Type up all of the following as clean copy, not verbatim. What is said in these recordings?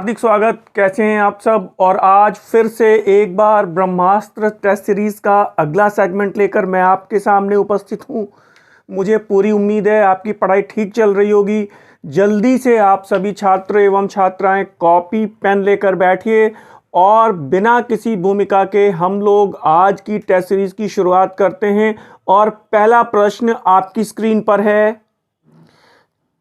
हार्दिक स्वागत। कैसे हैं आप सब। और आज फिर से एक बार ब्रह्मास्त्र टेस्ट सीरीज़ का अगला सेगमेंट लेकर मैं आपके सामने उपस्थित हूं। मुझे पूरी उम्मीद है आपकी पढ़ाई ठीक चल रही होगी। जल्दी से आप सभी छात्र एवं छात्राएं कॉपी पेन लेकर बैठिए और बिना किसी भूमिका के हम लोग आज की टेस्ट सीरीज़ की शुरुआत करते हैं। और पहला प्रश्न आपकी स्क्रीन पर है।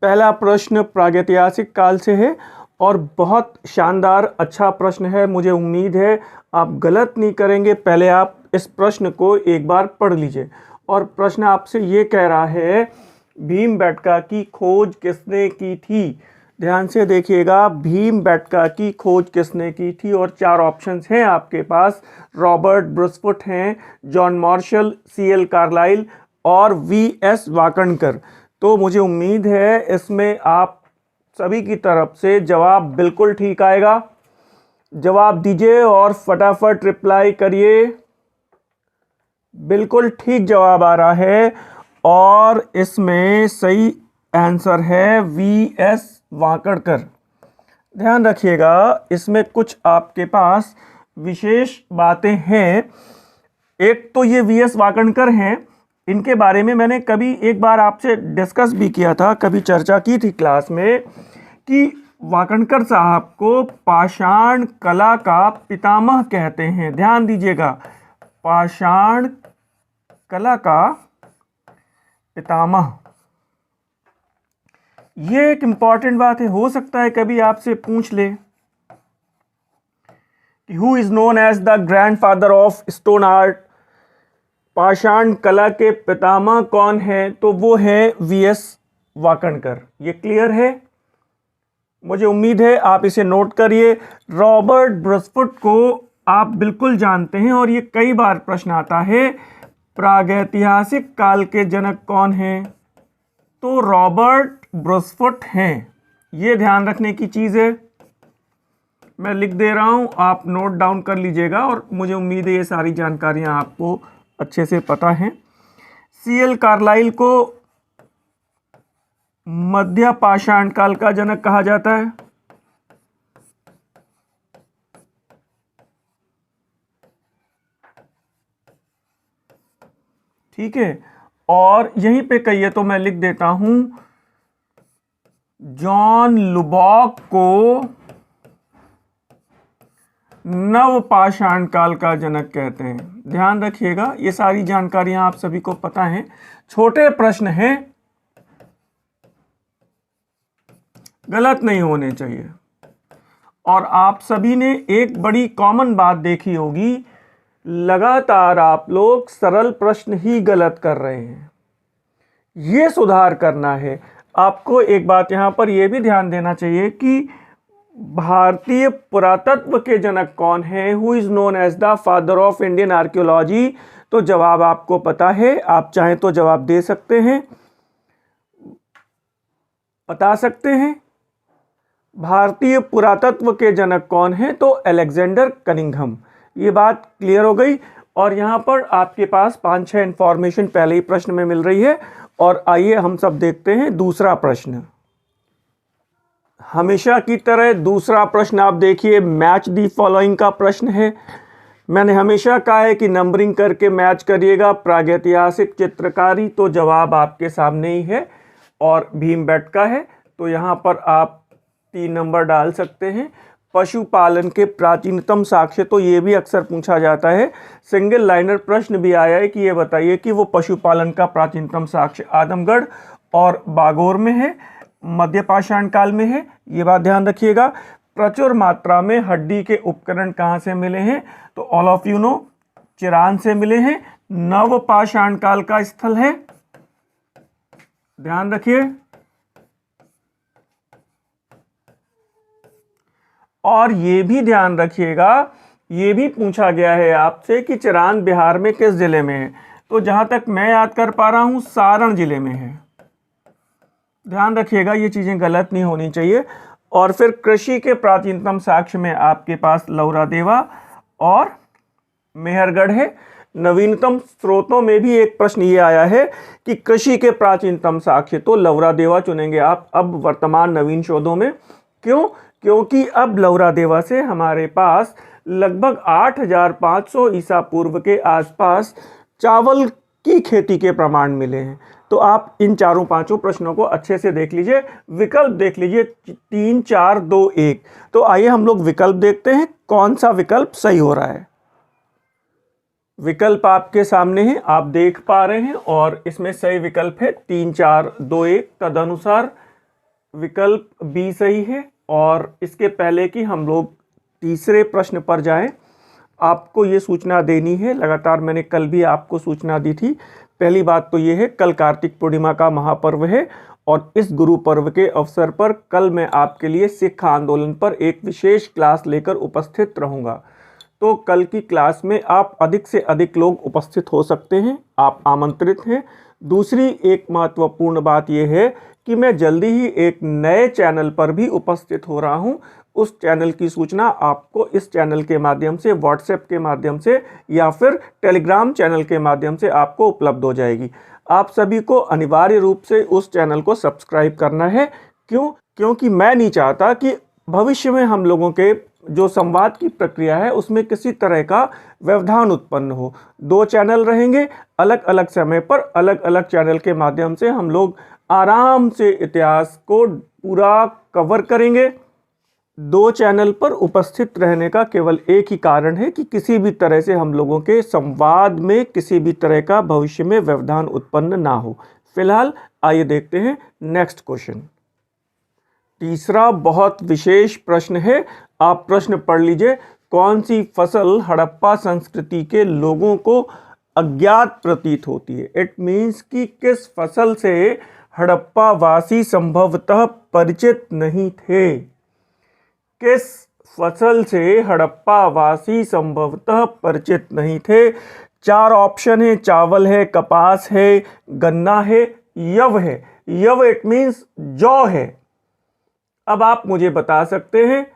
पहला प्रश्न प्रागैतिहासिक काल से है और बहुत शानदार अच्छा प्रश्न है। मुझे उम्मीद है आप गलत नहीं करेंगे। पहले आप इस प्रश्न को एक बार पढ़ लीजिए। और प्रश्न आपसे ये कह रहा है, भीमबेटका की खोज किसने की थी। ध्यान से देखिएगा, भीमबेटका की खोज किसने की थी। और चार ऑप्शंस हैं आपके पास। रॉबर्ट ब्रुसफुट हैं, जॉन मार्शल, सीएल कार्लाइल और वीएस वाकणकर। तो मुझे उम्मीद है इसमें आप सभी की तरफ से जवाब बिल्कुल ठीक आएगा। जवाब दीजिए और फटाफट रिप्लाई करिए। बिल्कुल ठीक जवाब आ रहा है और इसमें सही आंसर है वीएस वाकणकर। ध्यान रखिएगा, इसमें कुछ आपके पास विशेष बातें हैं। एक तो ये वीएस वाकणकर हैं, इनके बारे में मैंने कभी एक बार आपसे डिस्कस भी किया था, कभी चर्चा की थी क्लास में, कि वाकणकर साहब को पाषाण कला का पितामह कहते हैं। ध्यान दीजिएगा, पाषाण कला का पितामह। ये एक इंपॉर्टेंट बात है, हो सकता है कभी आपसे पूछ ले कि who is known as the grandfather of stone art. पाषाण कला के पितामह कौन है, तो वो है वीएस वाकणकर। ये क्लियर है। मुझे उम्मीद है आप इसे नोट करिए। रॉबर्ट ब्रुसफुट को आप बिल्कुल जानते हैं और ये कई बार प्रश्न आता है, प्रागैतिहासिक काल के जनक कौन हैं, तो रॉबर्ट ब्रुसफुट हैं। ये ध्यान रखने की चीज़ है। मैं लिख दे रहा हूँ, आप नोट डाउन कर लीजिएगा। और मुझे उम्मीद है ये सारी जानकारियाँ आपको अच्छे से पता हैं। सीएल कार्लाइल को मध्य पाषाण काल का जनक कहा जाता है। ठीक है, और यहीं पे कहिए तो मैं लिख देता हूं, जॉन लुबॉक को नव पाषाण काल का जनक कहते हैं। ध्यान रखिएगा, ये सारी जानकारियां आप सभी को पता हैं। छोटे प्रश्न हैं, गलत नहीं होने चाहिए। और आप सभी ने एक बड़ी कॉमन बात देखी होगी, लगातार आप लोग सरल प्रश्न ही गलत कर रहे हैं। ये सुधार करना है आपको। एक बात यहां पर यह भी ध्यान देना चाहिए कि भारतीय पुरातत्व के जनक कौन है, who is known as the father of Indian archaeology. तो जवाब आपको पता है, आप चाहें तो जवाब दे सकते हैं, बता सकते हैं। भारतीय पुरातत्व के जनक कौन है, तो अलेक्जेंडर कनिंघम। ये बात क्लियर हो गई। और यहाँ पर आपके पास 5-6 इंफॉर्मेशन पहले ही प्रश्न में मिल रही है। और आइए हम सब देखते हैं दूसरा प्रश्न। हमेशा की तरह दूसरा प्रश्न आप देखिए, मैच दी फॉलोइंग का प्रश्न है। मैंने हमेशा कहा है कि नंबरिंग करके मैच करिएगा। प्रागैतिहासिक चित्रकारी, तो जवाब आपके सामने ही है और भीमबेटका है, तो यहाँ पर आप 3 नंबर डाल सकते हैं। पशुपालन के प्राचीनतम साक्ष्य, तो ये भी अक्सर पूछा जाता है। सिंगल लाइनर प्रश्न भी आया है कि ये बताइए कि वो पशुपालन का प्राचीनतम साक्ष्य आदमगढ़ और बागोर में है, मध्य पाषाण काल में है। ये बात ध्यान रखिएगा। प्रचुर मात्रा में हड्डी के उपकरण कहाँ से मिले हैं, तो ऑल ऑफ यू नो, चिरान से मिले हैं। नव पाषाण काल का स्थल है, ध्यान रखिए। और ये भी ध्यान रखिएगा, ये भी पूछा गया है आपसे कि चिरान बिहार में किस जिले में है, तो जहां तक मैं याद कर पा रहा हूं सारण जिले में है। ध्यान रखिएगा, ये चीजें गलत नहीं होनी चाहिए। और फिर कृषि के प्राचीनतम साक्ष्य में आपके पास लौरादेवा और मेहरगढ़ है। नवीनतम स्रोतों में भी एक प्रश्न ये आया है कि कृषि के प्राचीनतम साक्ष्य, तो लौरादेवा चुनेंगे आप अब वर्तमान नवीन शोधों में। क्यों? क्योंकि अब लौरा देवा से हमारे पास लगभग 8500 ईसा पूर्व के आसपास चावल की खेती के प्रमाण मिले हैं। तो आप इन चारों पांचों प्रश्नों को अच्छे से देख लीजिए, विकल्प देख लीजिए 3, 4, 2, 1। तो आइए हम लोग विकल्प देखते हैं कौन सा विकल्प सही हो रहा है। विकल्प आपके सामने है, आप देख पा रहे हैं, और इसमें सही विकल्प है 3, 4, 2, 1। तदनुसार विकल्प बी सही है। और इसके पहले कि हम लोग तीसरे प्रश्न पर जाएं, आपको ये सूचना देनी है, लगातार मैंने कल भी आपको सूचना दी थी। पहली बात तो ये है, कल कार्तिक पूर्णिमा का महापर्व है और इस गुरु पर्व के अवसर पर कल मैं आपके लिए सिख आंदोलन पर एक विशेष क्लास लेकर उपस्थित रहूँगा। तो कल की क्लास में आप अधिक से अधिक लोग उपस्थित हो सकते हैं, आप आमंत्रित हैं। दूसरी एक महत्वपूर्ण बात यह है कि मैं जल्दी ही एक नए चैनल पर भी उपस्थित हो रहा हूं। उस चैनल की सूचना आपको इस चैनल के माध्यम से, व्हाट्सएप के माध्यम से या फिर टेलीग्राम चैनल के माध्यम से आपको उपलब्ध हो जाएगी। आप सभी को अनिवार्य रूप से उस चैनल को सब्सक्राइब करना है। क्योंकि मैं नहीं चाहता कि भविष्य में हम लोगों के जो संवाद की प्रक्रिया है उसमें किसी तरह का व्यवधान उत्पन्न हो। 2 चैनल रहेंगे, अलग अलग समय पर अलग अलग चैनल के माध्यम से हम लोग आराम से इतिहास को पूरा कवर करेंगे। 2 चैनल पर उपस्थित रहने का केवल एक ही कारण है कि किसी भी तरह से हम लोगों के संवाद में किसी भी तरह का भविष्य में व्यवधान उत्पन्न ना हो। फिलहाल आइए देखते हैं नेक्स्ट क्वेश्चन। तीसरा बहुत विशेष प्रश्न है, आप प्रश्न पढ़ लीजिए। कौन सी फसल हड़प्पा संस्कृति के लोगों को अज्ञात प्रतीत होती है? इट मीन्स कि किस फसल से हड़प्पा वासी संभवतः परिचित नहीं थे? किस फसल से हड़प्पा वासी संभवतः परिचित नहीं थे? 4 ऑप्शन है, चावल है, कपास है, गन्ना है, यव है। यव इट मीन्स जौ है। अब आप मुझे बता सकते हैं,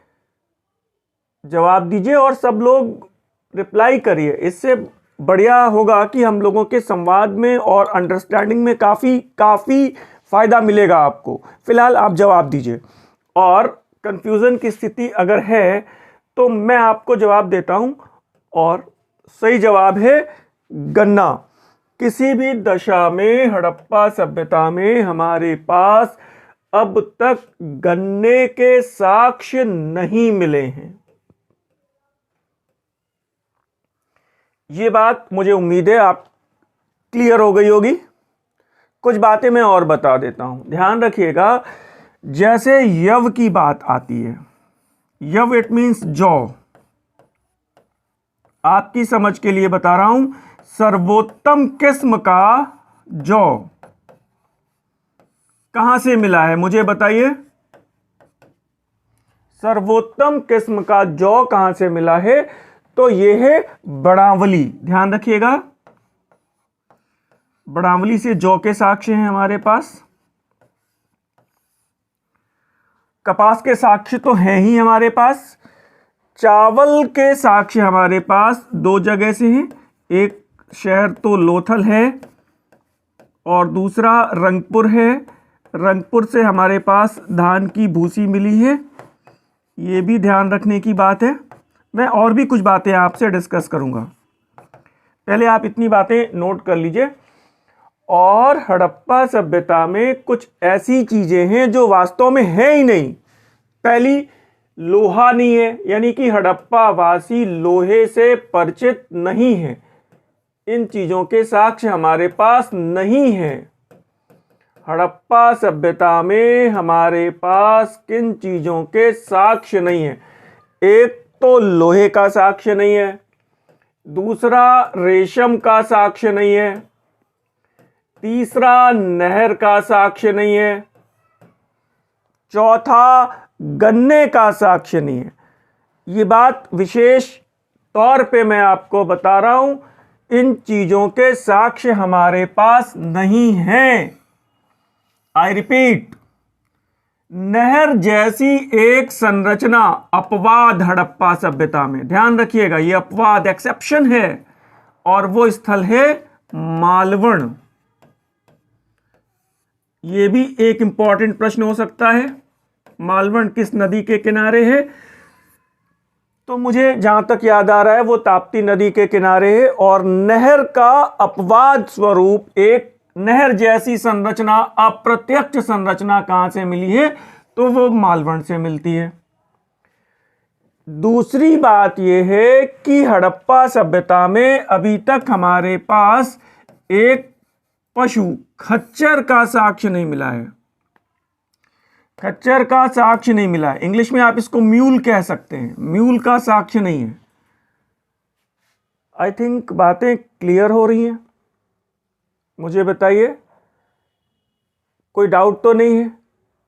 जवाब दीजिए और सब लोग रिप्लाई करिए। इससे बढ़िया होगा कि हम लोगों के संवाद में और अंडरस्टैंडिंग में काफ़ी फ़ायदा मिलेगा आपको। फिलहाल आप जवाब दीजिए, और कंफ्यूजन की स्थिति अगर है तो मैं आपको जवाब देता हूं, और सही जवाब है गन्ना। किसी भी दशा में हड़प्पा सभ्यता में हमारे पास अब तक गन्ने के साक्ष्य नहीं मिले हैं। ये बात मुझे उम्मीद है आप क्लियर हो गई होगी। कुछ बातें मैं और बता देता हूं, ध्यान रखिएगा। जैसे यव की बात आती है, यव इट मीन्स जौ। आपकी समझ के लिए बता रहा हूं, सर्वोत्तम किस्म का जौ कहां से मिला है मुझे बताइए। सर्वोत्तम किस्म का जौ कहां से मिला है? तो यह है बड़ावली। ध्यान रखिएगा, बड़ावली से जौ के साक्ष्य हैं हमारे पास। कपास के साक्ष्य तो हैं ही हमारे पास। चावल के साक्ष्य हमारे पास 2 जगह से हैं। एक शहर तो लोथल है और दूसरा रंगपुर है। रंगपुर से हमारे पास धान की भूसी मिली है, ये भी ध्यान रखने की बात है। मैं और भी कुछ बातें आपसे डिस्कस करूंगा, पहले आप इतनी बातें नोट कर लीजिए। और हड़प्पा सभ्यता में कुछ ऐसी चीजें हैं जो वास्तव में है ही नहीं। पहली, लोहा नहीं है, यानी कि हड़प्पा वासी लोहे से परिचित नहीं है। इन चीजों के साक्ष्य हमारे पास नहीं है। हड़प्पा सभ्यता में हमारे पास किन चीजों के साक्ष्य नहीं है? एक तो लोहे का साक्ष्य नहीं है, दूसरा रेशम का साक्ष्य नहीं है, तीसरा नहर का साक्ष्य नहीं है, चौथा गन्ने का साक्ष्य नहीं है। ये बात विशेष तौर पे मैं आपको बता रहा हूं, इन चीजों के साक्ष्य हमारे पास नहीं हैं। आई रिपीट, नहर जैसी एक संरचना अपवाद हड़प्पा सभ्यता में, ध्यान रखिएगा ये अपवाद, एक्सेप्शन है, और वो स्थल है मालवण। ये भी एक इंपॉर्टेंट प्रश्न हो सकता है। मालवण किस नदी के किनारे है? तो मुझे जहां तक याद आ रहा है वो ताप्ती नदी के किनारे है। और नहर का अपवाद स्वरूप एक नहर जैसी संरचना, अप्रत्यक्ष संरचना कहां से मिली है? तो वो मालवण से मिलती है। दूसरी बात यह है कि हड़प्पा सभ्यता में अभी तक हमारे पास एक पशु खच्चर का साक्ष्य नहीं मिला है। खच्चर का साक्ष्य नहीं मिला है, इंग्लिश में आप इसको म्यूल कह सकते हैं। म्यूल का साक्ष्य नहीं है। आई थिंक बातें क्लियर हो रही हैं। मुझे बताइए, कोई डाउट तो नहीं है?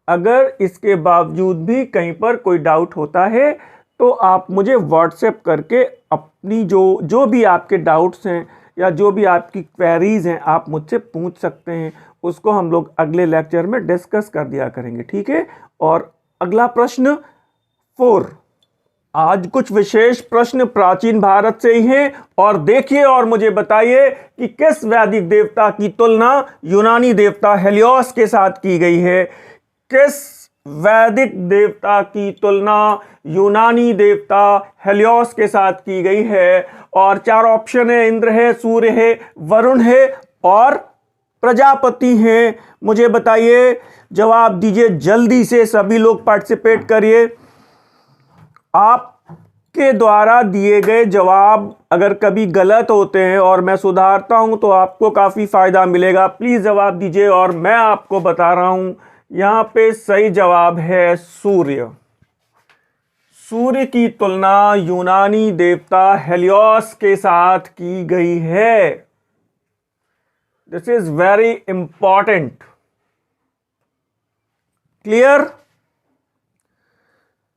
अगर इसके बावजूद भी कहीं पर कोई डाउट होता है तो आप मुझे व्हाट्सएप करके अपनी जो भी आपके डाउट्स हैं या जो भी आपकी क्वेरीज हैं आप मुझसे पूछ सकते हैं। उसको हम लोग अगले लेक्चर में डिस्कस कर दिया करेंगे, ठीक है? और अगला प्रश्न 4। आज कुछ विशेष प्रश्न प्राचीन भारत से ही हैं। और देखिए और मुझे बताइए कि किस वैदिक देवता की तुलना यूनानी देवता हेलियोस के साथ की गई है? किस वैदिक देवता की तुलना यूनानी देवता हेलियोस के साथ की गई है? और 4 ऑप्शन है, इंद्र है, सूर्य है, वरुण है और प्रजापति हैं। मुझे बताइए, जवाब दीजिए जल्दी से, सभी लोग पार्टिसिपेट करिए। आपके द्वारा दिए गए जवाब अगर कभी गलत होते हैं और मैं सुधारता हूं तो आपको काफी फायदा मिलेगा। प्लीज जवाब दीजिए। और मैं आपको बता रहा हूं, यहां पे सही जवाब है सूर्य। सूर्य की तुलना यूनानी देवता हेलियोस के साथ की गई है। This is very important. Clear?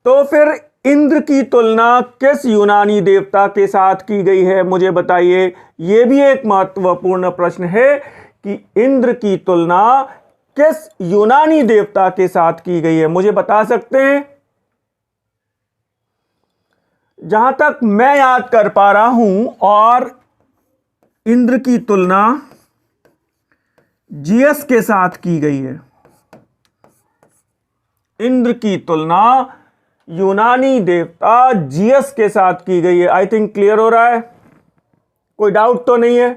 तो फिर इंद्र की तुलना किस यूनानी देवता के साथ की गई है? मुझे बताइए। यह भी एक महत्वपूर्ण प्रश्न है कि इंद्र की तुलना किस यूनानी देवता के साथ की गई है? मुझे बता सकते हैं? जहां तक मैं याद कर पा रहा हूं, और इंद्र की तुलना जियस के साथ की गई है। इंद्र की तुलना यूनानी देवता जियस के साथ की गई है। आई थिंक क्लियर हो रहा है, कोई डाउट तो नहीं है?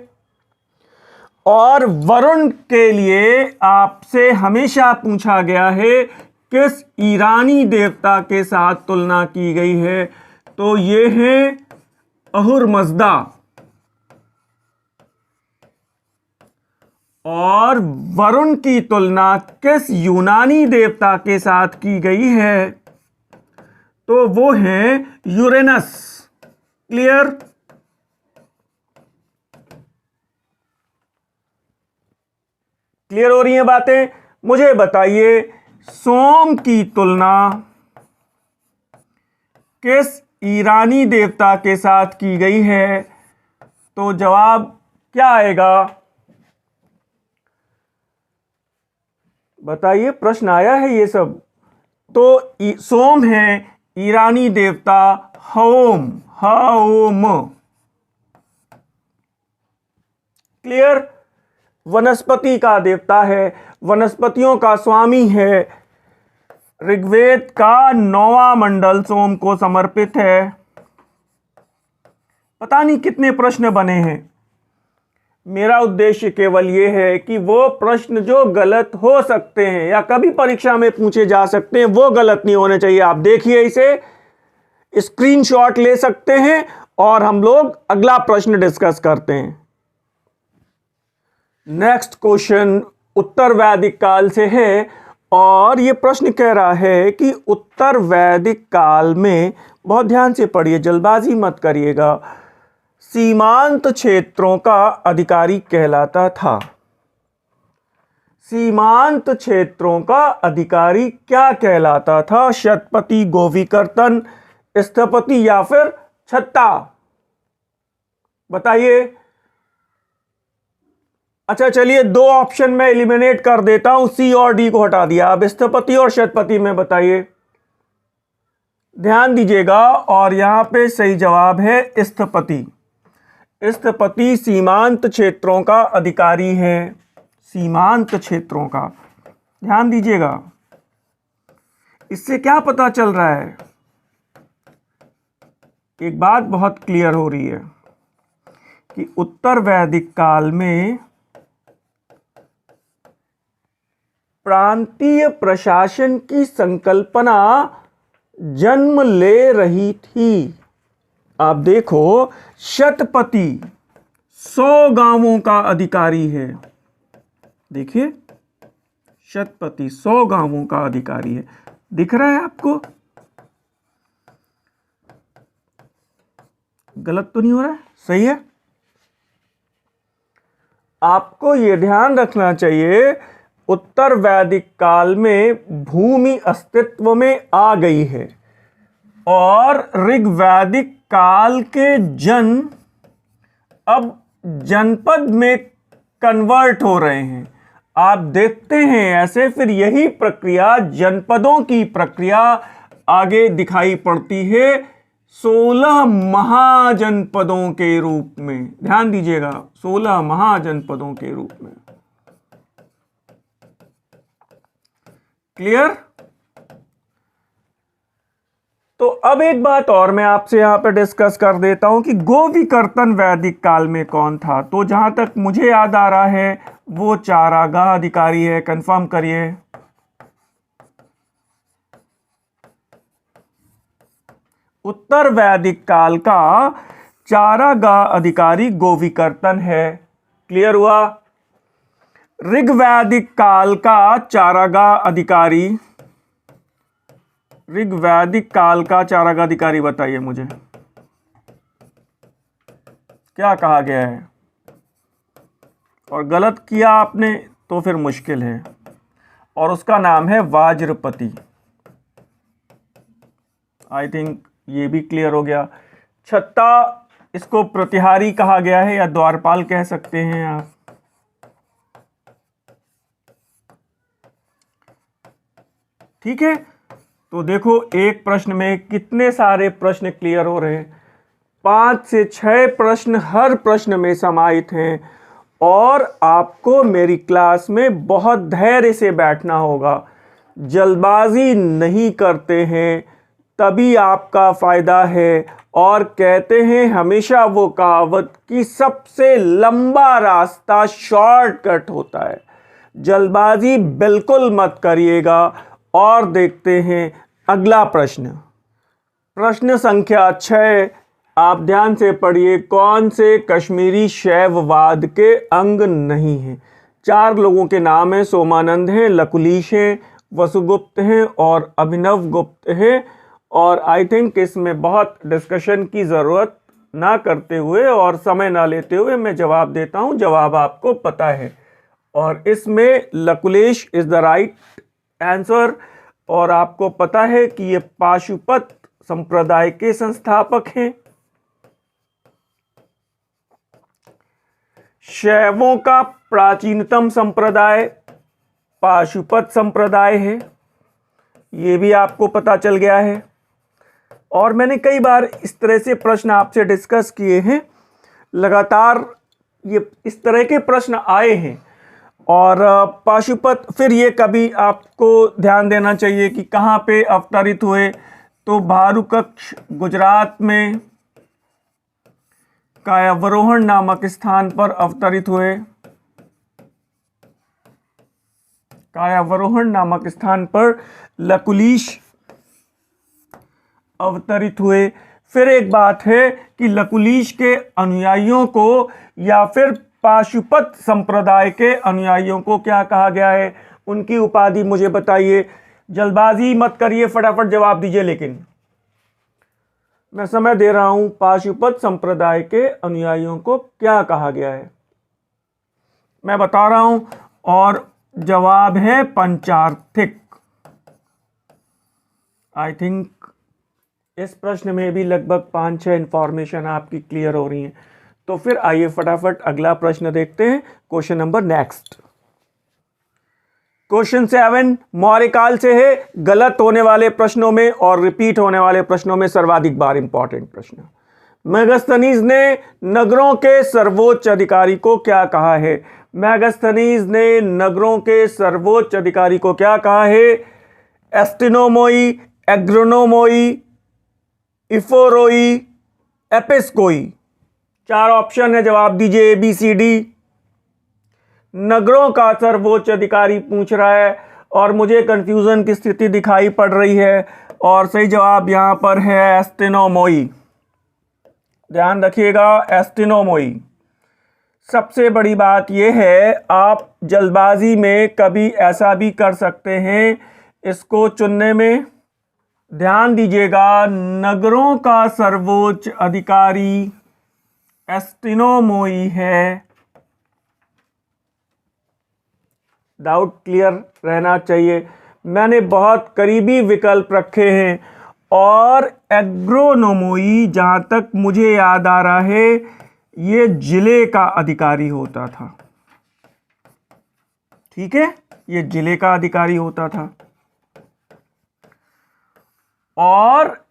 और वरुण के लिए आपसे हमेशा पूछा गया है किस ईरानी देवता के साथ तुलना की गई है? तो ये है अहुरमज़दा। और वरुण की तुलना किस यूनानी देवता के साथ की गई है? तो वो है यूरेनस। क्लियर? क्लियर हो रही हैं बातें? मुझे बताइए, सोम की तुलना किस ईरानी देवता के साथ की गई है? तो जवाब क्या आएगा? बताइए, प्रश्न आया है ये सब। तो सोम है ईरानी देवता होम। क्लियर? वनस्पति का देवता है, वनस्पतियों का स्वामी है। ऋग्वेद का 9वां मंडल सोम को समर्पित है। पता नहीं कितने प्रश्न बने हैं। मेरा उद्देश्य केवल यह है कि वो प्रश्न जो गलत हो सकते हैं या कभी परीक्षा में पूछे जा सकते हैं वो गलत नहीं होने चाहिए। आप देखिए, इसे स्क्रीनशॉट ले सकते हैं और हम लोग अगला प्रश्न डिस्कस करते हैं। नेक्स्ट क्वेश्चन उत्तर वैदिक काल से है और यह प्रश्न कह रहा है कि उत्तर वैदिक काल में, बहुत ध्यान से पढ़िए, जल्दबाजी मत करिएगा, सीमांत क्षेत्रों का अधिकारी कहलाता था। सीमांत क्षेत्रों का अधिकारी क्या कहलाता था? शतपति, गोवीकर्तन, स्थपति या फिर छत्ता? बताइए। अच्छा चलिए, 2 ऑप्शन में एलिमिनेट कर देता हूं, सी और डी को हटा दिया। अब स्थपति और शतपति में बताइए, ध्यान दीजिएगा। और यहां पे सही जवाब है स्थपति। स्थपति सीमांत क्षेत्रों का अधिकारी है। सीमांत क्षेत्रों का ध्यान दीजिएगा। इससे क्या पता चल रहा है? एक बात बहुत क्लियर हो रही है कि उत्तर वैदिक काल में प्रांतीय प्रशासन की संकल्पना जन्म ले रही थी। आप देखो, शतपति 100 गांवों का अधिकारी है। देखिए, शतपति 100 गांवों का अधिकारी है। दिख रहा है आपको? गलत तो नहीं हो रहा है? सही है। आपको यह ध्यान रखना चाहिए, उत्तर वैदिक काल में भूमि अस्तित्व में आ गई है और ऋग्वैदिक काल के जन अब जनपद में कन्वर्ट हो रहे हैं। आप देखते हैं ऐसे, फिर यही प्रक्रिया, जनपदों की प्रक्रिया आगे दिखाई पड़ती है 16 महाजनपदों के रूप में। ध्यान दीजिएगा, 16 महाजनपदों के रूप में। क्लियर? तो अब एक बात और मैं आपसे यहां पे डिस्कस कर देता हूं कि गोविकर्तन वैदिक काल में कौन था। तो जहां तक मुझे याद आ रहा है वो चारागाह अधिकारी है। कंफर्म करिए। उत्तर वैदिक काल का चारागाह अधिकारी गोविकर्तन है। क्लियर हुआ? ऋग्वैदिक काल का चारागाह अधिकारी, ऋग्वैदिक काल का चारागाह अधिकारी बताइए मुझे, क्या कहा गया है? और गलत किया आपने तो फिर मुश्किल है। और उसका नाम है वाज्रपति। आई थिंक ये भी क्लियर हो गया। छत्ता, इसको प्रतिहारी कहा गया है या द्वारपाल कह सकते हैं आप। ठीक है, तो देखो एक प्रश्न में कितने सारे प्रश्न क्लियर हो रहे हैं। 5 से 6 प्रश्न हर प्रश्न में समाहित हैं और आपको मेरी क्लास में बहुत धैर्य से बैठना होगा। जल्दबाजी नहीं करते हैं तभी आपका फायदा है। और कहते हैं हमेशा वो कहावत कि सबसे लंबा रास्ता शॉर्टकट होता है। जल्दबाजी बिल्कुल मत करिएगा। और देखते हैं अगला प्रश्न, प्रश्न संख्या 6। आप ध्यान से पढ़िए। कौन से कश्मीरी शैववाद के अंग नहीं हैं? 4 लोगों के नाम हैं। सोमानंद हैं, लकुलीश हैं, वसुगुप्त हैं और अभिनव गुप्त हैं। और आई थिंक इसमें बहुत डिस्कशन की ज़रूरत ना करते हुए और समय ना लेते हुए मैं जवाब देता हूं। जवाब आपको पता है और इसमें लकुलेश इज द राइट आंसर। और आपको पता है कि ये पाशुपत संप्रदाय के संस्थापक हैं। शैवों का प्राचीनतम संप्रदाय पाशुपत संप्रदाय है, ये भी आपको पता चल गया है। और मैंने कई बार इस तरह से प्रश्न आपसे डिस्कस किए हैं। लगातार ये इस तरह के प्रश्न आए हैं। और पाशुपत, फिर ये कभी आपको ध्यान देना चाहिए कि कहाँ पे अवतरित हुए। तो भारुकक्ष गुजरात में कायावरोहण नामक स्थान पर अवतरित हुए। कायावरोहण नामक स्थान पर लकुलीश अवतरित हुए। फिर एक बात है कि लकुलीश के अनुयायियों को या फिर पाशुपत संप्रदाय के अनुयायियों को क्या कहा गया है? उनकी उपाधि मुझे बताइए। जल्दबाजी मत करिए, फटाफट जवाब दीजिए। लेकिन मैं समय दे रहा हूं। पाशुपत संप्रदाय के अनुयायियों को क्या कहा गया है मैं बता रहा हूं। और जवाब है पंचार्थिक। आई थिंक इस प्रश्न में भी लगभग 5-6 इंफॉर्मेशन आपकी क्लियर हो रही हैं। तो फिर आइए फटाफट अगला प्रश्न देखते हैं। Question number next, question 7 Maurya काल से है। गलत होने वाले प्रश्नों में और रिपीट होने वाले प्रश्नों में सर्वाधिक बार इंपॉर्टेंट प्रश्न। मेगास्थनीज ने नगरों के सर्वोच्च अधिकारी को क्या कहा है? मेगास्थनीज ने नगरों के सर्वोच्च अधिकारी को क्या कहा है? एस्टिनोमोई, एग्रोनोमोई, इफोरोई, एपिस्कोई। 4 ऑप्शन है, जवाब दीजिए ABCD। नगरों का सर्वोच्च अधिकारी पूछ रहा है और मुझे कंफ्यूजन की स्थिति दिखाई पड़ रही है और सही जवाब यहां पर है एस्टिनोमोई। ध्यान रखिएगा, एस्टिनोमोई। सबसे बड़ी बात यह है, आप जल्दबाजी में कभी ऐसा भी कर सकते हैं इसको चुनने में। ध्यान दीजिएगा, नगरों का सर्वोच्च अधिकारी एस्टिनोमोई है। डाउट क्लियर रहना चाहिए। मैंने बहुत करीबी विकल्प रखे हैं और एग्रोनोमोई, जहां तक मुझे याद आ रहा है, ये जिले का अधिकारी होता था। ठीक है, ये जिले का अधिकारी होता था। और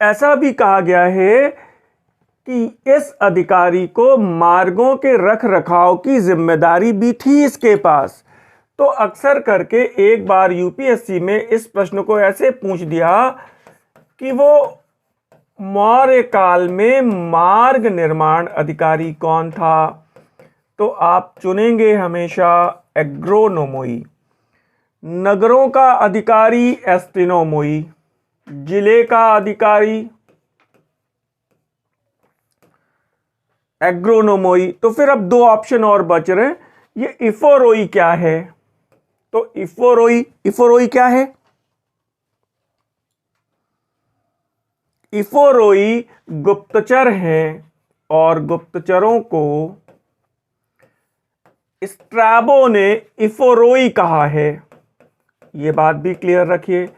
ऐसा भी कहा गया है कि इस अधिकारी को मार्गों के रख रखाव की जिम्मेदारी भी थी इसके पास। तो अक्सर करके एक बार यूपीएससी में इस प्रश्न को ऐसे पूछ दिया कि वो मौर्य काल में मार्ग निर्माण अधिकारी कौन था, तो आप चुनेंगे हमेशा एग्रोनोमोई। नगरों का अधिकारी एस्टिनोमोई, जिले का अधिकारी एग्रोनोमोई। तो फिर अब 2 ऑप्शन और बच रहे हैं। ये इफोरोई क्या है? तो इफोरोई क्या है? इफोरोई गुप्तचर हैं और गुप्तचरों को स्ट्रैबो ने इफोरोई कहा है। यह बात भी क्लियर रखिए,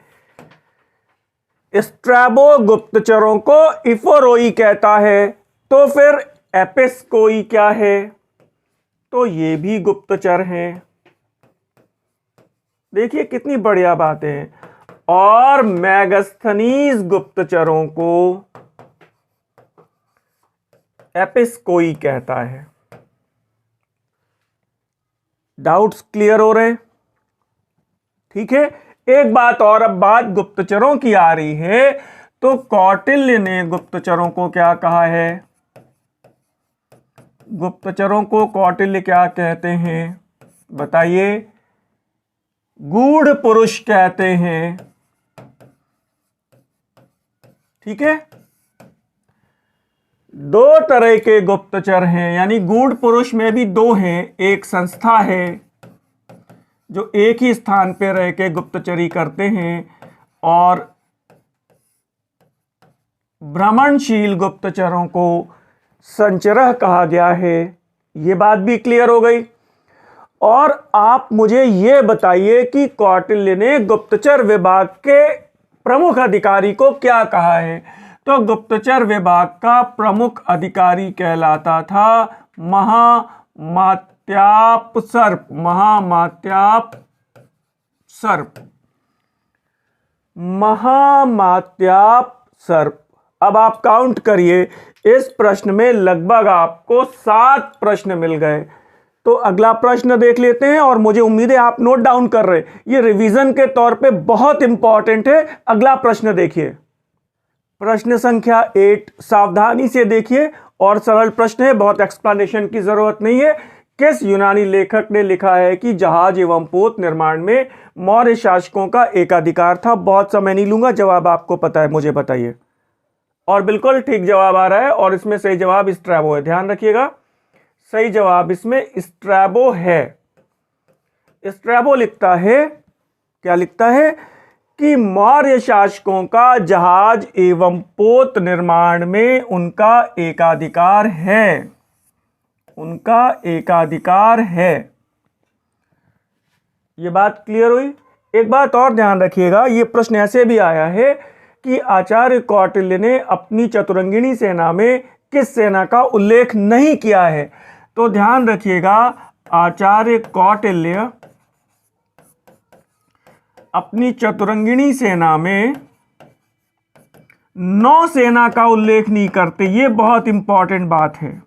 स्ट्रैबो गुप्तचरों को इफोरोई कहता है। तो फिर एपिस्कोई क्या है? तो ये भी गुप्तचर हैं। देखिए कितनी बढ़िया बातें हैं। और मैगस्थनीज गुप्तचरों को एपिस्कोई कहता है। डाउट्स क्लियर हो रहे हैं? ठीक है, एक बात और, अब बात गुप्तचरों की आ रही है, तो कौटिल्य ने गुप्तचरों को क्या कहा है? गुप्तचरों को कौटिल्य क्या कहते हैं बताइए? गूढ़ पुरुष कहते हैं। ठीक है, 2 तरह के गुप्तचर हैं, यानी गूढ़ पुरुष में भी 2 हैं। एक संस्था है जो एक ही स्थान पे रह के गुप्तचरी करते हैं, और भ्रमणशील गुप्तचरों को संचरह कहा गया है। ये बात भी क्लियर हो गई। और आप मुझे ये बताइए कि कौटिल्य ने गुप्तचर विभाग के प्रमुख अधिकारी को क्या कहा है? तो गुप्तचर विभाग का प्रमुख अधिकारी कहलाता था महामात्याप सर्प। महामात्याप सर्प, महामात्याप सर्प। अब आप काउंट करिए, इस प्रश्न में लगभग आपको 7 प्रश्न मिल गए। तो अगला प्रश्न देख लेते हैं, और मुझे उम्मीद है आप नोट डाउन कर रहे हैं। ये रिवीजन के तौर पे बहुत इंपॉर्टेंट है। अगला प्रश्न देखिए, प्रश्न संख्या 8। सावधानी से देखिए, और सरल प्रश्न है, बहुत एक्सप्लेनेशन की जरूरत नहीं है। किस यूनानी लेखक ने लिखा है कि जहाज एवं पोत निर्माण में मौर्य शासकों का एकाधिकार था? बहुत समय नहीं लूंगा, जवाब आपको पता है, मुझे बताइए। और बिल्कुल ठीक जवाब आ रहा है, और इसमें सही जवाब स्ट्रैबो है। ध्यान रखिएगा, सही जवाब इसमें स्ट्रैबो है। स्ट्रैबो लिखता है, क्या लिखता है कि मौर्य शासकों का जहाज एवं पोत निर्माण में उनका एकाधिकार है। उनका एकाधिकार है। यह बात क्लियर हुई? एक बात और ध्यान रखिएगा, यह प्रश्न ऐसे भी आया है कि आचार्य कौटिल्य ने अपनी चतुरंगिणी सेना में किस सेना का उल्लेख नहीं किया है? तो ध्यान रखिएगा, आचार्य कौटिल्य अपनी चतुरंगिणी सेना में नौसेना का उल्लेख नहीं करते। यह बहुत इंपॉर्टेंट बात है,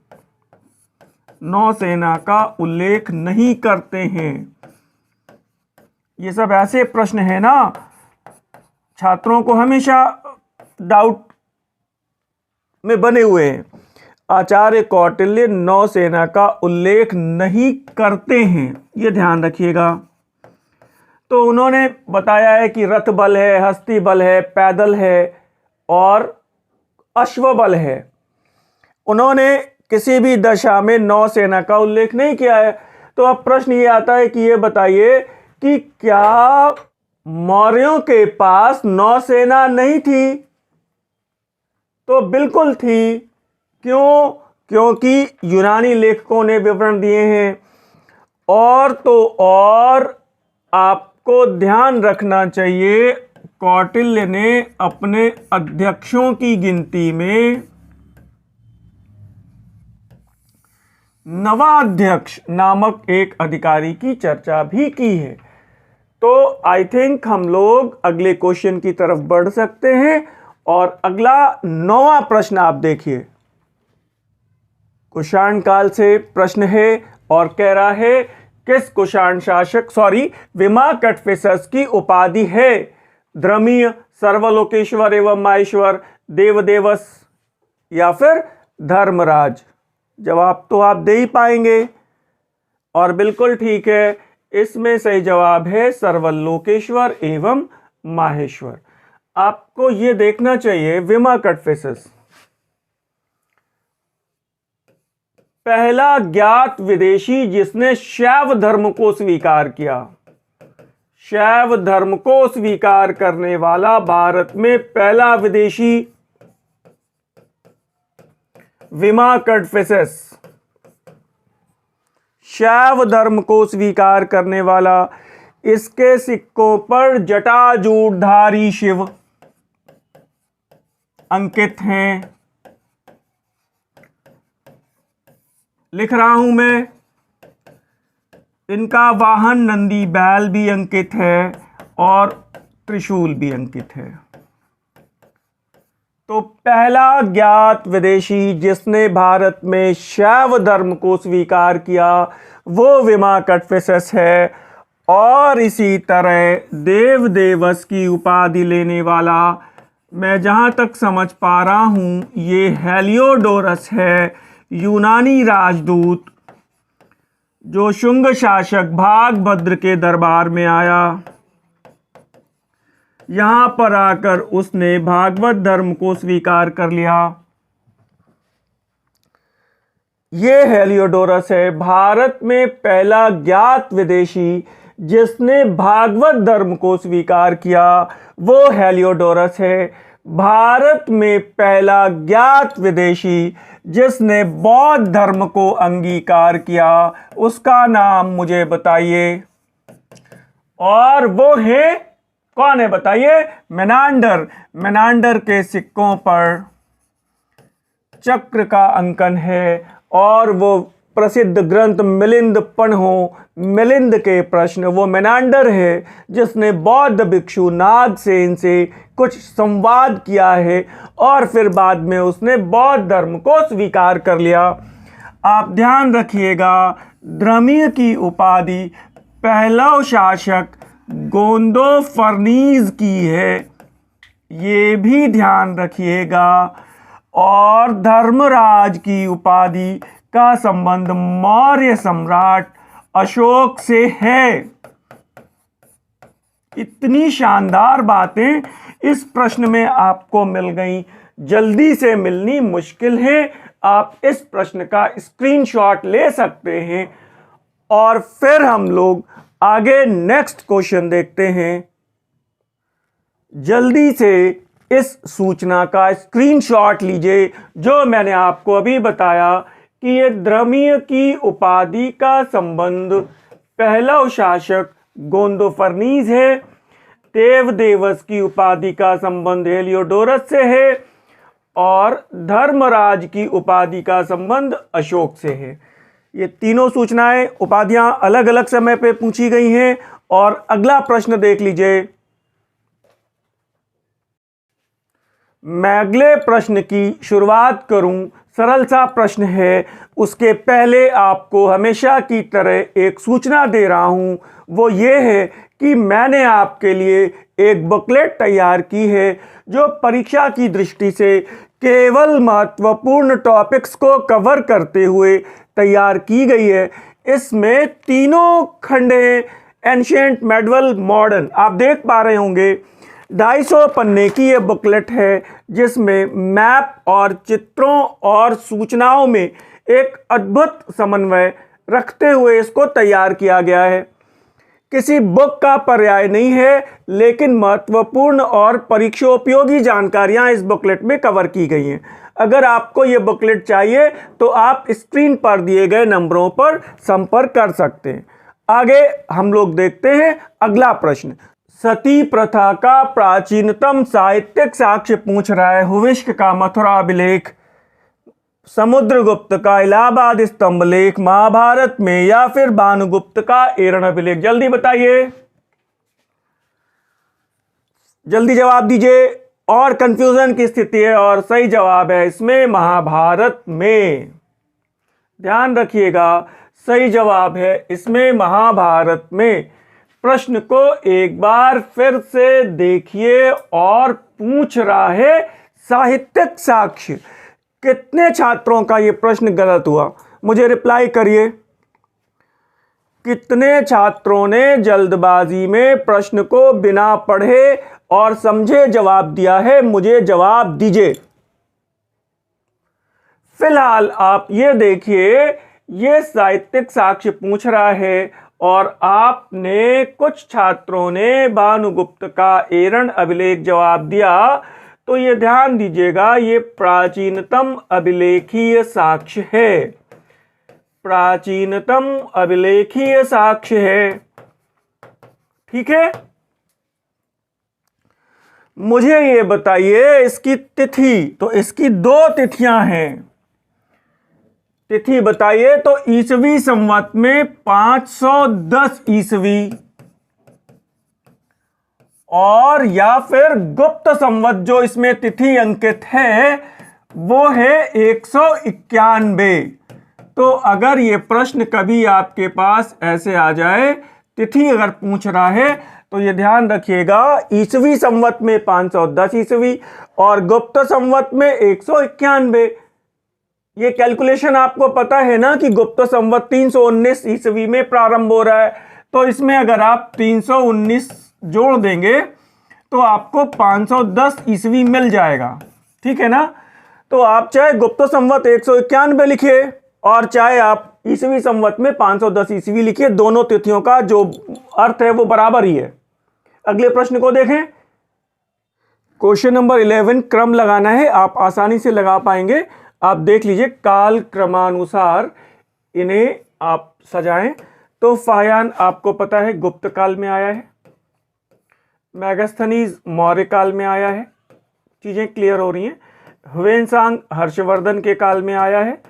नौसेना का उल्लेख नहीं करते हैं। ये सब ऐसे प्रश्न है ना, छात्रों को हमेशा डाउट में बने हुए हैं। आचार्य कौटिल्य नौसेना का उल्लेख नहीं करते हैं, ये ध्यान रखिएगा। तो उन्होंने बताया है कि रथ बल है, हस्ती बल है, पैदल है और अश्व बल है। उन्होंने किसी भी दशा में नौसेना का उल्लेख नहीं किया है। तो अब प्रश्न ये आता है कि ये बताइए कि क्या मौर्यों के पास नौसेना नहीं थी? तो बिल्कुल थी। क्यों? क्योंकि यूनानी लेखकों ने विवरण दिए हैं। और तो और आपको ध्यान रखना चाहिए, कौटिल्य ने अपने अध्यक्षों की गिनती में नवाध्यक्ष नामक एक अधिकारी की चर्चा भी की है। तो आई थिंक हम लोग अगले क्वेश्चन की तरफ बढ़ सकते हैं। और अगला 9वां प्रश्न आप देखिए। कुषाण काल से प्रश्न है और कह रहा है, किस कुषाण शासक विमा कटफिसस की उपाधि है? द्रमीय, सर्वलोकेश्वर एवं माहेश्वर, देवदेवस या फिर धर्मराज? जवाब तो आप दे ही पाएंगे। और बिल्कुल ठीक है, इसमें सही जवाब है सर्वलोकेश्वर एवं माहेश्वर। आपको यह देखना चाहिए, विमा कटफिसस पहला ज्ञात विदेशी जिसने शैव धर्म को स्वीकार किया। शैव धर्म को स्वीकार करने वाला भारत में पहला विदेशी विमा कटफिसस। शैव धर्म को स्वीकार करने वाला। इसके सिक्कों पर जटाजूटधारी शिव अंकित हैं। लिख रहा हूं मैं। इनका वाहन नंदी बैल भी अंकित है और त्रिशूल भी अंकित है। तो पहला ज्ञात विदेशी जिसने भारत में शैव धर्म को स्वीकार किया वो विमा कटफिसस है। और इसी तरह देवदेवस की उपाधि लेने वाला, मैं जहां तक समझ पा रहा हूं, ये हेलियोडोरस है, यूनानी राजदूत जो शुंग शासक भागभद्र के दरबार में आया। यहां पर आकर उसने भागवत धर्म को स्वीकार कर लिया। यह हेलियोडोरस है, भारत में पहला ज्ञात विदेशी जिसने भागवत धर्म को स्वीकार किया वो हेलियोडोरस है। भारत में पहला ज्ञात विदेशी जिसने बौद्ध धर्म को अंगीकार किया उसका नाम मुझे बताइए। और वो है, कौन है बताइए? मेनांडर। मेनांडर के सिक्कों पर चक्र का अंकन है। और वो प्रसिद्ध ग्रंथ मिलिंद पढ़ो, मिलिंद के प्रश्न, वो मेनांडर है जिसने बौद्ध भिक्षु नागसेन से कुछ संवाद किया है और फिर बाद में उसने बौद्ध धर्म को स्वीकार कर लिया। आप ध्यान रखिएगा, द्रमीय की उपाधि पहला शासक गोंदोफर्नीज की है, ये भी ध्यान रखिएगा। और धर्मराज की उपाधि का संबंध मौर्य सम्राट अशोक से है। इतनी शानदार बातें इस प्रश्न में आपको मिल गई, जल्दी से मिलनी मुश्किल है। आप इस प्रश्न का स्क्रीनशॉट ले सकते हैं और फिर हम लोग आगे नेक्स्ट क्वेश्चन देखते हैं। जल्दी से इस सूचना का स्क्रीनशॉट लीजिए जो मैंने आपको अभी बताया कि ये द्रमीय की उपाधि का संबंध पहला शासक गोंदोफर्नीज है। देवदेवस की उपाधि का संबंध हेलियोडोरस से है और धर्मराज की उपाधि का संबंध अशोक से है। ये तीनों सूचनाएं, उपाधियां अलग अलग समय पे पूछी गई हैं। और अगला प्रश्न देख लीजिए। मैं अगले प्रश्न की शुरुआत करूं सरल सा प्रश्न है। उसके पहले आपको हमेशा की तरह एक सूचना दे रहा हूं, वो ये है कि मैंने आपके लिए एक बुकलेट तैयार की है जो परीक्षा की दृष्टि से केवल महत्वपूर्ण टॉपिक्स को कवर करते हुए तैयार की गई है। इसमें तीनों खंड हैं, एंशिएंट, मेडिवल, मॉडर्न। आप देख पा रहे होंगे 250 पन्ने की ये बुकलेट है जिसमें मैप और चित्रों और सूचनाओं में एक अद्भुत समन्वय रखते हुए इसको तैयार किया गया है। किसी बुक का पर्याय नहीं है, लेकिन महत्वपूर्ण और परीक्षोपयोगी जानकारियां इस बुकलेट में कवर की गई हैं। अगर आपको ये बुकलेट चाहिए तो आप स्क्रीन पर दिए गए नंबरों पर संपर्क कर सकते हैं। आगे हम लोग देखते हैं अगला प्रश्न। सती प्रथा का प्राचीनतम साहित्यिक साक्ष्य पूछ रहा है। हुविष्क का मथुरा अभिलेख, समुद्रगुप्त का इलाहाबाद स्तंभ लेख महाभारत में, या फिर भानुगुप्त का एरण अभिलेख। जल्दी बताइए, जल्दी जवाब दीजिए। और कंफ्यूजन की स्थिति है और सही जवाब है इसमें महाभारत में। ध्यान रखिएगा, सही जवाब है इसमें महाभारत में। प्रश्न को एक बार फिर से देखिए और पूछ रहा है साहित्यिक साक्ष्य। कितने छात्रों का यह प्रश्न गलत हुआ, मुझे रिप्लाई करिए। कितने छात्रों ने जल्दबाजी में प्रश्न को बिना पढ़े और समझे जवाब दिया है, मुझे जवाब दीजिए। फिलहाल आप ये देखिए, ये साहित्यिक साक्ष्य पूछ रहा है और आपने, कुछ छात्रों ने भानुगुप्त का एरण अभिलेख जवाब दिया। तो ये ध्यान दीजिएगा, ये प्राचीनतम अभिलेखीय साक्ष्य है, प्राचीनतम अभिलेखीय साक्ष्य है। ठीक है, मुझे ये बताइए इसकी तिथि। तो इसकी दो तिथियां हैं, तिथि बताइए। तो ईसवी संवत में 510 ईसवी, और या फिर गुप्त संवत जो इसमें तिथि अंकित है वो है 191। तो अगर ये प्रश्न कभी आपके पास ऐसे आ जाए, तिथि अगर पूछ रहा है, तो ये ध्यान रखिएगा, ईसवी संवत में 510 ईसवी और गुप्त संवत में 191। ये कैलकुलेशन आपको पता है ना कि गुप्त संवत 319 ईसवी में प्रारंभ हो रहा है। तो इसमें अगर आप 319 जोड़ देंगे तो आपको 510 ईसवी मिल जाएगा। ठीक है ना। तो आप चाहे गुप्त संवत 191 लिखिए और चाहे आप ईसवी संवत में 510 ईसवी लिखिए, दोनों तिथियों का जो अर्थ है वो बराबर ही है। अगले प्रश्न को देखें। क्वेश्चन नंबर 11, क्रम लगाना है, आप आसानी से लगा पाएंगे। आप देख लीजिए, काल क्रमानुसार इन्हें आप सजाएं। तो फाहियान आपको पता है गुप्त काल में आया है, मैगस्थनीज मौर्य काल में आया है, चीजें क्लियर हो रही हैं। ह्वेनसांग हर्षवर्धन के काल में आया है,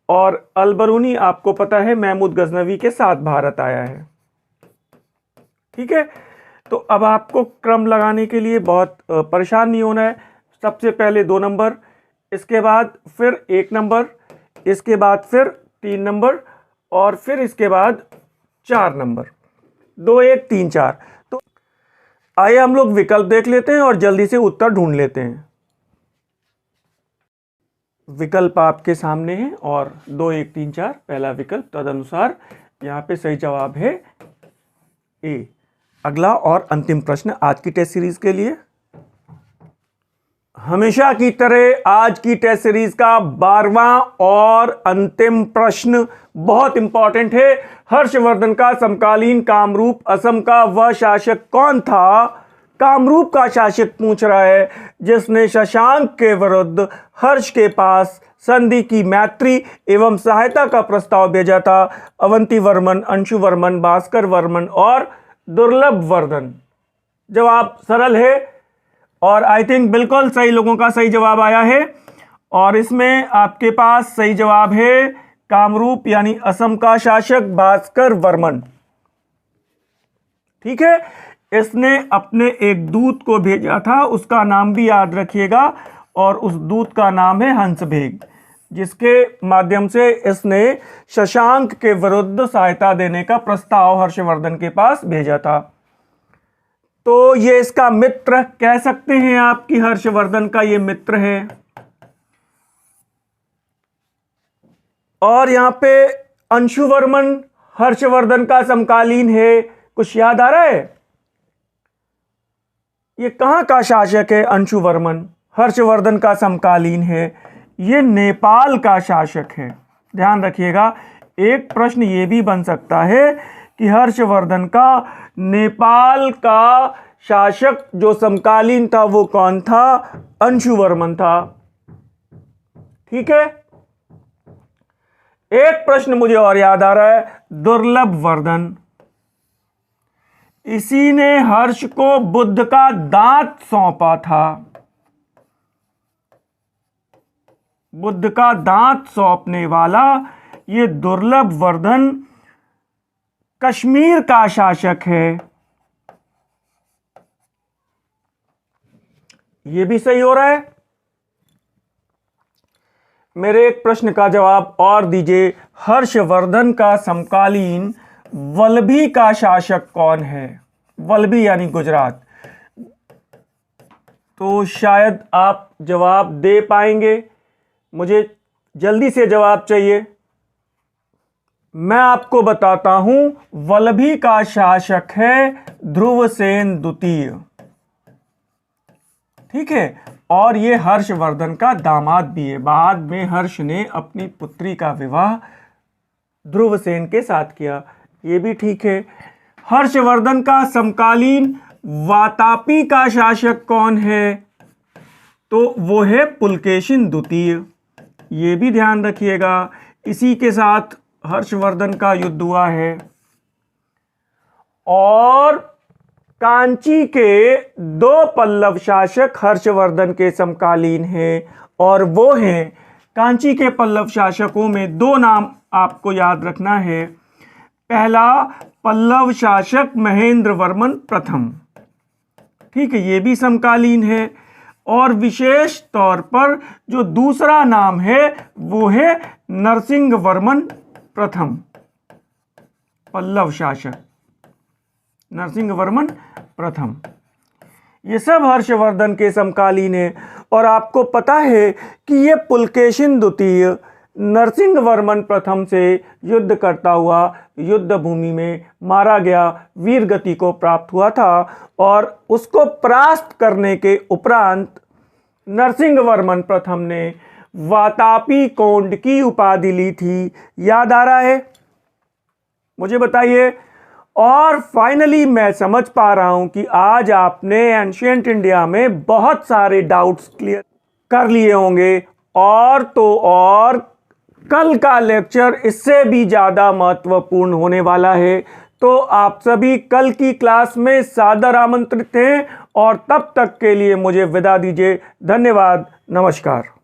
और अलबरूनी आपको पता है महमूद गजनवी के साथ भारत आया है। ठीक है, तो अब आपको क्रम लगाने के लिए बहुत परेशान नहीं होना है। सबसे पहले 2 नंबर, इसके बाद फिर 1 नंबर, इसके बाद फिर 3 नंबर, और फिर इसके बाद 4 नंबर, 2 1 3 4। तो आइए हम लोग विकल्प देख लेते हैं और जल्दी से उत्तर ढूंढ लेते हैं। विकल्प आपके सामने है और 2 1 3 4 पहला विकल्प, तदनुसार यहाँ पे सही जवाब है ए। अगला और अंतिम प्रश्न आज की टेस्ट सीरीज के लिए। हमेशा की तरह आज की टेस्ट सीरीज का 12वां और अंतिम प्रश्न बहुत इंपॉर्टेंट है। हर्षवर्धन का समकालीन कामरूप असम का वह शासक कौन था? कामरूप का शासक पूछ रहा है जिसने शशांक के विरुद्ध हर्ष के पास संधि की मैत्री एवं सहायता का प्रस्ताव भेजा था। अवंती वर्मन, अंशुवर्मन, भास्कर वर्मन और दुर्लभ वर्धन। जवाब सरल है और आई थिंक बिल्कुल सही लोगों का सही जवाब आया है। और इसमें आपके पास सही जवाब है कामरूप यानी असम का शासक भास्कर वर्मन। ठीक है, इसने अपने एक दूत को भेजा था, उसका नाम भी याद रखिएगा, और उस दूत का नाम है हंसभेग। जिसके माध्यम से इसने शशांक के विरुद्ध सहायता देने का प्रस्ताव हर्षवर्धन के पास भेजा था। तो ये इसका मित्र कह सकते हैं आप कि हर्षवर्धन का ये मित्र है। और यहां पे अंशुवर्मन हर्षवर्धन का समकालीन है, कुछ याद आ रहा है? ये कहां का शासक है? अंशुवर्मन हर्षवर्धन का समकालीन है, ये नेपाल का शासक है। ध्यान रखिएगा, एक प्रश्न ये भी बन सकता है कि हर्षवर्धन का नेपाल का शासक जो समकालीन था वो कौन था? अंशुवर्मन था। ठीक है। एक प्रश्न मुझे और याद आ रहा है, दुर्लभ वर्धन, इसी ने हर्ष को बुद्ध का दांत सौंपा था। बुद्ध का दांत सौंपने वाला ये दुर्लभ वर्धन कश्मीर का शासक है। ये भी सही हो रहा है। मेरे एक प्रश्न का जवाब और दीजिए, हर्षवर्धन का समकालीन वल्लभी का शासक कौन है? वल्लभी यानी गुजरात। तो शायद आप जवाब दे पाएंगे, मुझे जल्दी से जवाब चाहिए। मैं आपको बताता हूं, वल्लभी का शासक है ध्रुवसेन द्वितीय। ठीक है। और ये हर्षवर्धन का दामाद भी है। बाद में हर्ष ने अपनी पुत्री का विवाह ध्रुवसेन के साथ किया, ये भी ठीक है। हर्षवर्धन का समकालीन वातापी का शासक कौन है? तो वो है पुलकेशिन द्वितीय, ये भी ध्यान रखिएगा। इसी के साथ हर्षवर्धन का युद्ध हुआ है। और कांची के दो पल्लव शासक हर्षवर्धन के समकालीन हैं, और वो हैं, कांची के पल्लव शासकों में दो नाम आपको याद रखना है। पहला पल्लव शासक महेंद्र वर्मन प्रथम। ठीक है, ये भी समकालीन है। और विशेष तौर पर जो दूसरा नाम है वो है नरसिंह वर्मन प्रथम, पल्लव शासक नरसिंह वर्मन प्रथम। ये सब हर्षवर्धन के समकालीन है। और आपको पता है कि ये पुलकेशिन द्वितीय नरसिंह वर्मन प्रथम से युद्ध करता हुआ युद्ध भूमि में मारा गया, वीर गति को प्राप्त हुआ था। और उसको परास्त करने के उपरांत नरसिंह वर्मन प्रथम ने वातापी कोंड की उपाधि ली थी। याद आ रहा है? मुझे बताइए। और फाइनली मैं समझ पा रहा हूं कि आज आपने एंशिएंट इंडिया में बहुत सारे डाउट्स क्लियर कर लिए होंगे। और तो और कल का लेक्चर इससे भी ज़्यादा महत्वपूर्ण होने वाला है। तो आप सभी कल की क्लास में सादर आमंत्रित हैं। और तब तक के लिए मुझे विदा दीजिए। धन्यवाद, नमस्कार।